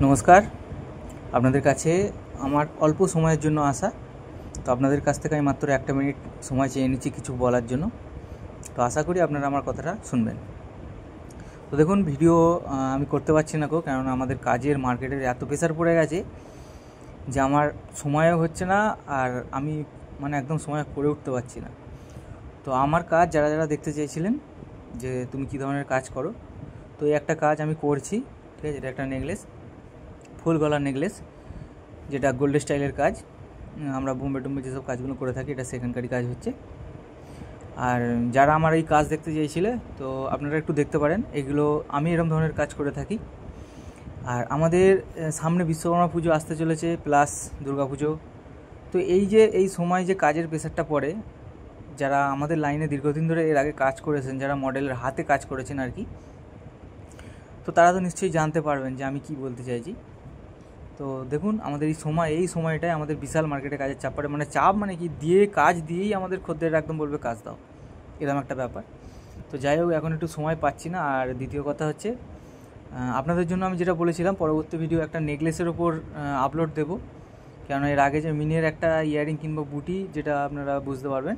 নমস্কার। আপনাদের কাছে আমার অল্প সময়ের জন্য আসা, তো আপনাদের কাছ থেকে আমি মাত্র 1 মিনিট সময় চেয়ে নিচ্ছি কিছু বলার জন্য। তো আশা করি আপনারা আমার কথাটা শুনবেন। তো দেখুন, ভিডিও আমি করতে পারছি না কেননা আমাদের কাজের মার্কেটের এত প্রেশার পড়ে গেছে যে আমার সময়ও হচ্ছে না, আর আমি একদম সময় করে উঠতে পারছি না। তো আমার কাজ যারা যারা দেখতে চেয়েছিলেন যে তুমি কী ধরনের কাজ করো, তো এই একটা কাজ আমি করছি, ঠিক আছে। এটা একটা নেকলেস, ফুল গলার নেকলেস, যেটা গোল্ড স্টাইলের কাজ। আমরা বোম্বে টোম্বে যেসব কাজগুলো করে থাকি, এটা সেখানকারই কাজ হচ্ছে। আর যারা আমার এই কাজ দেখতে চেয়েছিলে, তো আপনারা একটু দেখতে পারেন। এগুলো আমি এরকম ধরনের কাজ করে থাকি। আর আমাদের সামনে বিশ্বকর্মা পুজো আসতে চলেছে, প্লাস দুর্গা পুজো। তো এই সময় যে কাজের প্রেশারটা পড়ে, যারা আমাদের লাইনে দীর্ঘদিন ধরে এর আগে কাজ করেছেন, যারা মডেলের হাতে কাজ করেছেন আর কি, তো তারা তো নিশ্চয়ই জানতে পারবেন যে আমি কি বলতে চাইছি। তো দেখুন, আমাদের এই সময়টায় আমাদের বিশাল মার্কেটে কাজের চাপ পড়ে, চাপ কি, কাজ দিয়েই আমাদের খদ্দের একদম বলবে কাজ দাও, এরকম একটা ব্যাপার। তো যাই হোক, এখন একটু সময় পাচ্ছি না। আর দ্বিতীয় কথা হচ্ছে, আপনাদের জন্য আমি যেটা বলেছিলাম, পরবর্তী ভিডিও একটা নেকলেসের ওপর আপলোড দেবো। কেননা এর আগে যে মিনের একটা ইয়ারিং কিংবা বুটি, যেটা আপনারা বুঝতে পারবেন,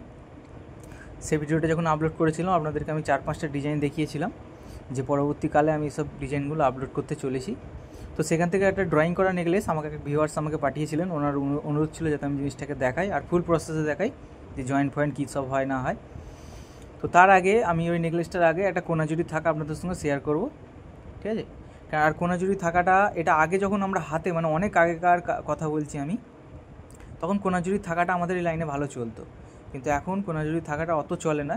সেই ভিডিওটা যখন আপলোড করেছিলাম আপনাদেরকে আমি 4-5টা ডিজাইন দেখিয়েছিলাম যে পরবর্তীকালে আমি সব ডিজাইনগুলো আপলোড করতে চলেছি। তো সেখান থেকে একটা ড্রয়িং করা নেকলেস ভিউয়ার্স আমাকে পাঠিয়েছিলেন। ওনার অনুরোধ ছিল যাতে আমি জিনিসটাকে দেখাই আর ফুল প্রসেসে দেখাই যে জয়েন্ট ফয়েন্ট কী সব হয় না হয়। তো তার আগে আমি ওই নেকলেসটার আগে একটা কোনাজুরি থাকা আপনাদের সঙ্গে শেয়ার করব, ঠিক আছে। আর কোনাজুরি থাকাটা, এটা আগে যখন আমরা হাতে অনেক আগেকার কথা বলছি আমি, তখন কোনাজুরি থাকাটা আমাদের এই লাইনে ভালো চলতো, কিন্তু এখন কোনাজুরি থাকাটা অত চলে না।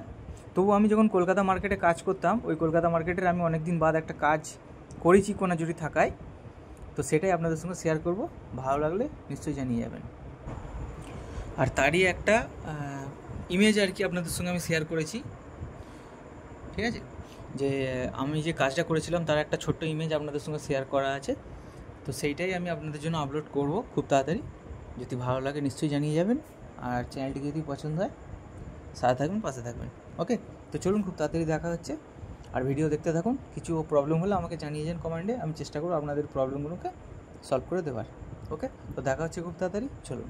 তবু আমি যখন কলকাতা মার্কেটে কাজ করতাম, ওই কলকাতা মার্কেটের আমি অনেক দিন বাদ একটা কাজ করেছি কোনাজুরি থাকায়। তো সেটাই আপনাদের সঙ্গে শেয়ার করব, ভালো লাগলে নিশ্চয়ই জানিয়ে যাবেন। আর তারই একটা ইমেজ আর কি আপনাদের সঙ্গে আমি শেয়ার করেছি, ঠিক আছে। যে আমি যে কাজটা করেছিলাম তার একটা ছোট্ট ইমেজ আপনাদের সঙ্গে শেয়ার করা আছে। তো সেইটাই আমি আপনাদের জন্য আপলোড করব খুব তাড়াতাড়ি। যদি ভালো লাগে নিশ্চয়ই জানিয়ে যাবেন। আর চ্যানেলটিকে যদি পছন্দ হয়, সাথে থাকবেন, পাশে থাকবেন। ওকে, তো চলুন, খুব তাড়াতাড়ি দেখা হচ্ছে। আর ভিডিও দেখতে থাকুন। কিছু প্রবলেম হলে আমাকে জানিয়ে যান কমেন্টে, আমি চেষ্টা করব আপনাদের প্রবলেমগুলোকে সলভ করে দেওয়ার। ওকে, তো দেখা হচ্ছে খুব তাড়াতাড়ি, চলুন।